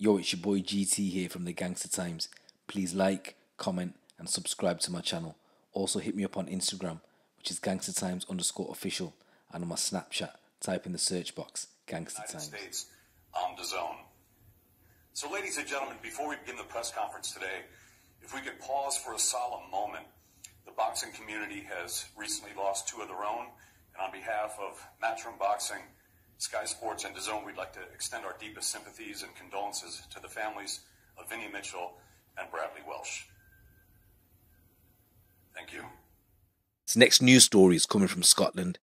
Yo, it's your boy GT here from the Gangster Times. Please like, comment, and subscribe to my channel. Also hit me up on Instagram, which is gangstertimes_official, and on my Snapchat, type in the search box, Gangster Times. States on DAZN. So ladies and gentlemen, before we begin the press conference today, if we could pause for a solemn moment. The boxing community has recently lost two of their own, and on behalf of Matchroom Boxing, Sky Sports, and DAZN, we'd like to extend our deepest sympathies and condolences to the families of Vinnie Mitchell and Bradley Welsh. Thank you. This next news story is coming from Scotland,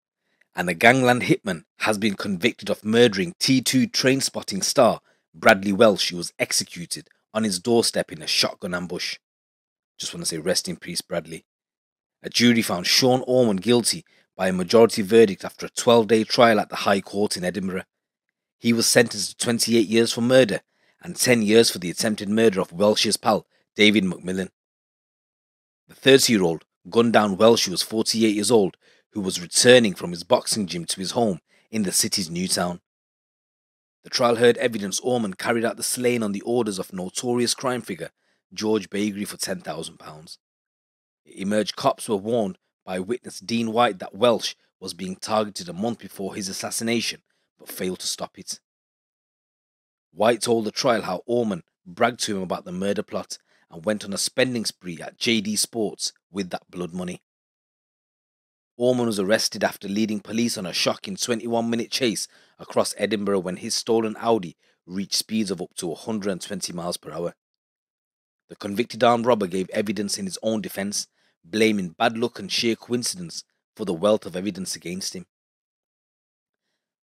and a gangland hitman has been convicted of murdering T2 Trainspotting star Bradley Welsh, who was executed on his doorstep in a shotgun ambush. Just want to say rest in peace, Bradley. A jury found Sean Orman guilty by a majority verdict after a 12-day trial at the High Court in Edinburgh. He was sentenced to 28 years for murder and 10 years for the attempted murder of Welsh's pal, David McMillan. The 30-year-old gunned down Welsh, who was 48 years old, who was returning from his boxing gym to his home in the city's new town. The trial heard evidence Orman carried out the slaying on the orders of notorious crime figure George Bagri for £10,000. It emerged cops were warned by witness Dean White that Welsh was being targeted a month before his assassination, but failed to stop it. White told the trial how Orman bragged to him about the murder plot and went on a spending spree at JD Sports with that blood money. Orman was arrested after leading police on a shocking 21-minute chase across Edinburgh when his stolen Audi reached speeds of up to 120 miles per hour. The convicted armed robber gave evidence in his own defence, blaming bad luck and sheer coincidence for the wealth of evidence against him.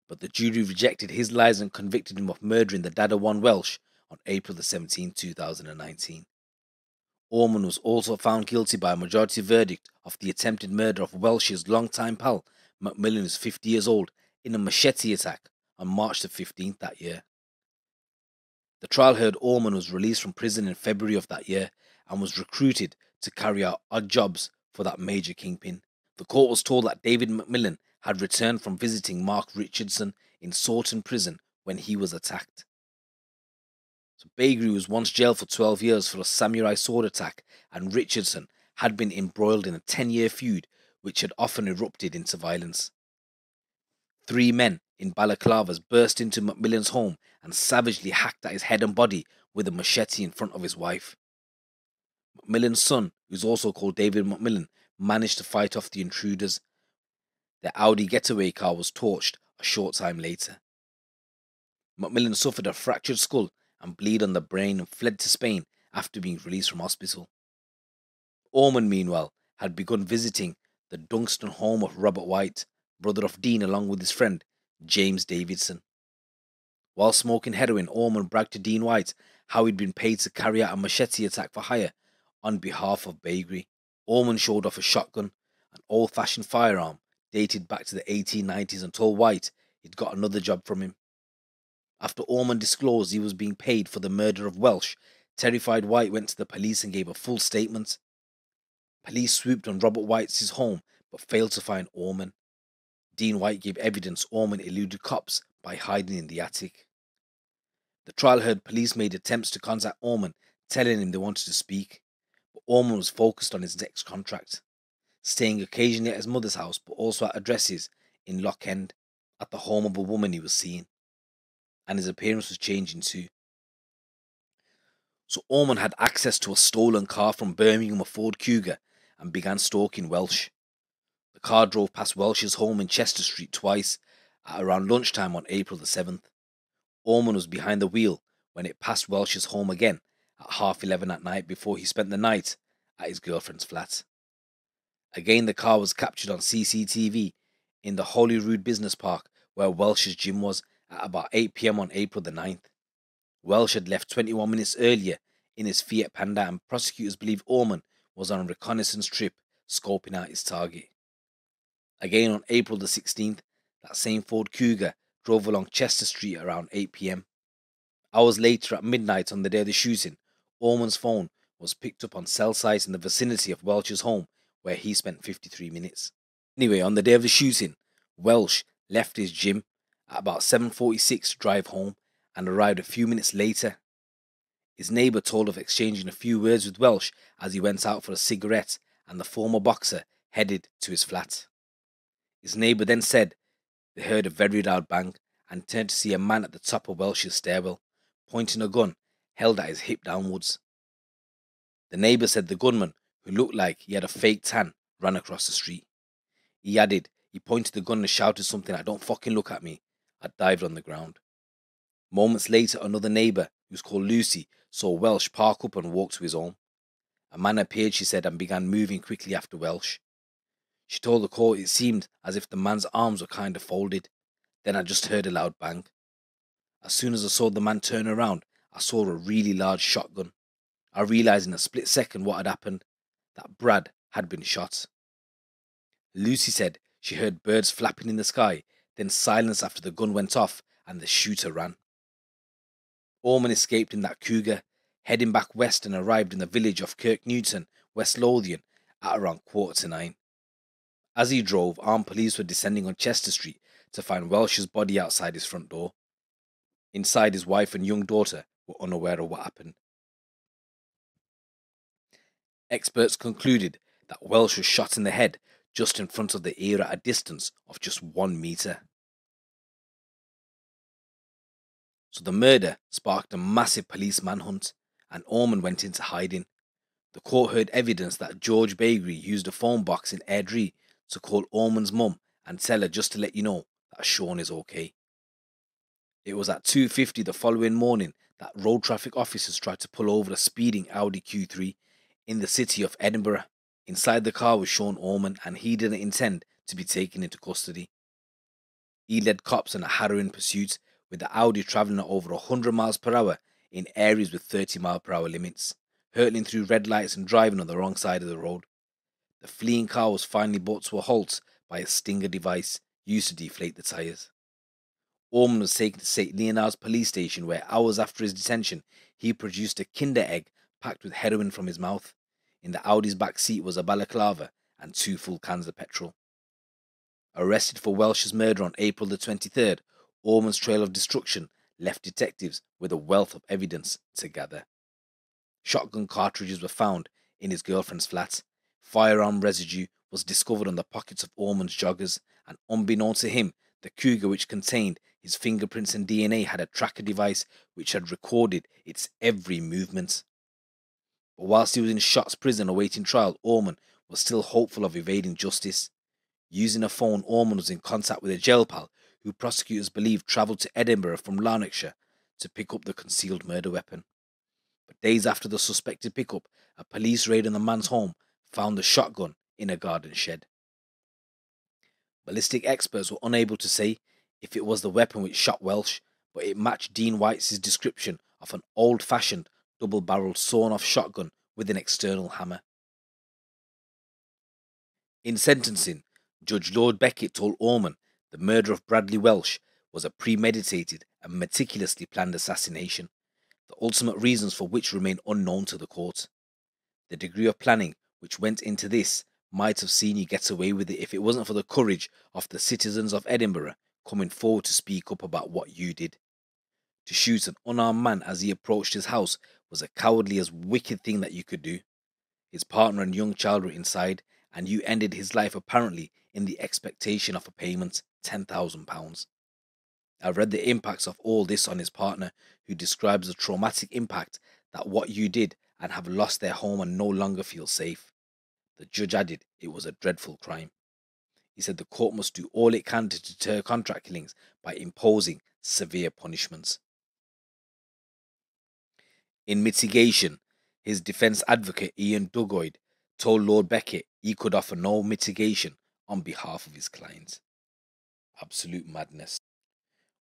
But the jury rejected his lies and convicted him of murdering the dad of one Welsh on April 17, 2019. Orman was also found guilty by a majority verdict of the attempted murder of Welsh's longtime pal, McMillan, who is 50 years old, in a machete attack on March the 15th that year. The trial heard Orman was released from prison in February of that year and was recruited to carry out odd jobs for that major kingpin. The court was told that David McMillan had returned from visiting Mark Richardson in Sawton prison when he was attacked. So Bagri was once jailed for 12 years for a samurai sword attack, and Richardson had been embroiled in a 10-year feud which had often erupted into violence. Three men in balaclavas burst into McMillan's home and savagely hacked at his head and body with a machete in front of his wife. McMillan's son, who's also called David McMillan, managed to fight off the intruders. Their Audi getaway car was torched a short time later. McMillan suffered a fractured skull and bleed on the brain and fled to Spain after being released from hospital. Orman, meanwhile, had begun visiting the Dunstan home of Robert White, brother of Dean, along with his friend James Davidson. While smoking heroin, Orman bragged to Dean White how he'd been paid to carry out a machete attack for hire on behalf of Bagri. Orman showed off a shotgun, an old-fashioned firearm dated back to the 1890s, and told White he'd got another job from him. After Orman disclosed he was being paid for the murder of Welsh, terrified White went to the police and gave a full statement. Police swooped on Robert White's home but failed to find Orman. Dean White gave evidence Orman eluded cops by hiding in the attic. The trial heard police made attempts to contact Orman, telling him they wanted to speak, but Orman was focused on his next contract, staying occasionally at his mother's house but also at addresses in Loch End at the home of a woman he was seeing, and his appearance was changing too. So Orman had access to a stolen car from Birmingham, a Ford Cougar, and began stalking Welsh. The car drove past Welsh's home in Chester Street twice at around lunchtime on April the 7th. Orman was behind the wheel when it passed Welsh's home again at 11:30 at night before he spent the night at his girlfriend's flat. Again, the car was captured on CCTV in the Holyrood Business Park where Welsh's gym was at about 8 PM on April the 9th. Welsh had left 21 minutes earlier in his Fiat Panda, and prosecutors believe Orman was on a reconnaissance trip scoping out his target. Again on April the 16th, that same Ford Cougar drove along Chester Street around 8 PM. Hours later, at midnight on the day of the shooting, Orman's phone was picked up on cell sites in the vicinity of Welsh's home, where he spent 53 minutes. Anyway, on the day of the shooting, Welsh left his gym at about 7:46 to drive home and arrived a few minutes later His neighbour told of exchanging a few words with Welsh as he went out for a cigarette, and the former boxer headed to his flat. His neighbour then said they heard a very loud bang and turned to see a man at the top of Welsh's stairwell, pointing a gun held at his hip downwards. The neighbour said the gunman, who looked like he had a fake tan, ran across the street. He added, he pointed the gun and shouted something like, "Don't fucking look at me." I dived on the ground. Moments later, another neighbour, who's called Lucy, saw Welsh park up and walk to his home. A man appeared, she said, and began moving quickly after Welsh. She told the court it seemed as if the man's arms were kind of folded. Then I just heard a loud bang. As soon as I saw the man turn around, I saw a really large shotgun. I realised in a split second what had happened, that Brad had been shot. Lucy said she heard birds flapping in the sky, then silence after the gun went off and the shooter ran. Orman escaped in that Cougar, heading back west, and arrived in the village of Kirk Newton, West Lothian, at around 9:15. As he drove, armed police were descending on Chester Street to find Welsh's body outside his front door. Inside, his wife and young daughter were unaware of what happened. Experts concluded that Welsh was shot in the head just in front of the ear at a distance of just 1 metre. So the murder sparked a massive police manhunt, and Orman went into hiding. The court heard evidence that George Bakery used a phone box in Airdrie to call Orman's mum and tell her just to let you know that Sean is okay. It was at 2:50 the following morning that road traffic officers tried to pull over a speeding Audi Q3 in the city of Edinburgh. Inside the car was Sean Orman, and he didn't intend to be taken into custody. He led cops on a harrowing pursuit, with the Audi travelling at over 100 miles per hour in areas with 30-mile-per-hour limits, hurtling through red lights and driving on the wrong side of the road. The fleeing car was finally brought to a halt by a stinger device used to deflate the tyres. Orman was taken to St. Leonard's police station, where hours after his detention, he produced a Kinder egg packed with heroin from his mouth. In the Audi's back seat was a balaclava and 2 full cans of petrol. Arrested for Welsh's murder on April the 23rd, Orman's trail of destruction left detectives with a wealth of evidence to gather. Shotgun cartridges were found in his girlfriend's flat. Firearm residue was discovered on the pockets of Orman's joggers, and unbeknown to him, the Cougar which contained his fingerprints and DNA had a tracker device which had recorded its every movement. But whilst he was in Shotts prison awaiting trial, Orman was still hopeful of evading justice. Using a phone, Orman was in contact with a jail pal who prosecutors believed travelled to Edinburgh from Lanarkshire to pick up the concealed murder weapon. But days after the suspected pickup, a police raid on the man's home found the shotgun in a garden shed. Ballistic experts were unable to say if it was the weapon which shot Welsh, but it matched Dean White's description of an old-fashioned double-barreled sawn-off shotgun with an external hammer. In sentencing, Judge Lord Beckett told Orman the murder of Bradley Welsh was a premeditated and meticulously planned assassination, the ultimate reasons for which remain unknown to the court. The degree of planning which went into this might have seen you get away with it if it wasn't for the courage of the citizens of Edinburgh coming forward to speak up about what you did. To shoot an unarmed man as he approached his house was a cowardly as wicked thing that you could do. His partner and young child were inside, and you ended his life apparently in the expectation of a payment, £10,000. I've read the impacts of all this on his partner, who describes the traumatic impact that what you did and have lost their home and no longer feel safe. The judge added it was a dreadful crime. He said the court must do all it can to deter contract killings by imposing severe punishments. In mitigation, his defence advocate Ian Duggoyd told Lord Beckett he could offer no mitigation on behalf of his client. Absolute madness.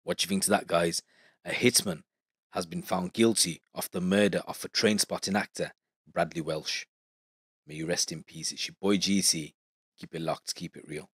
What do you think to that, guys? A hitman has been found guilty of the murder of a Trainspotting actor, Bradley Welsh. May you rest in peace. It's your boy GC. Keep it locked, keep it real.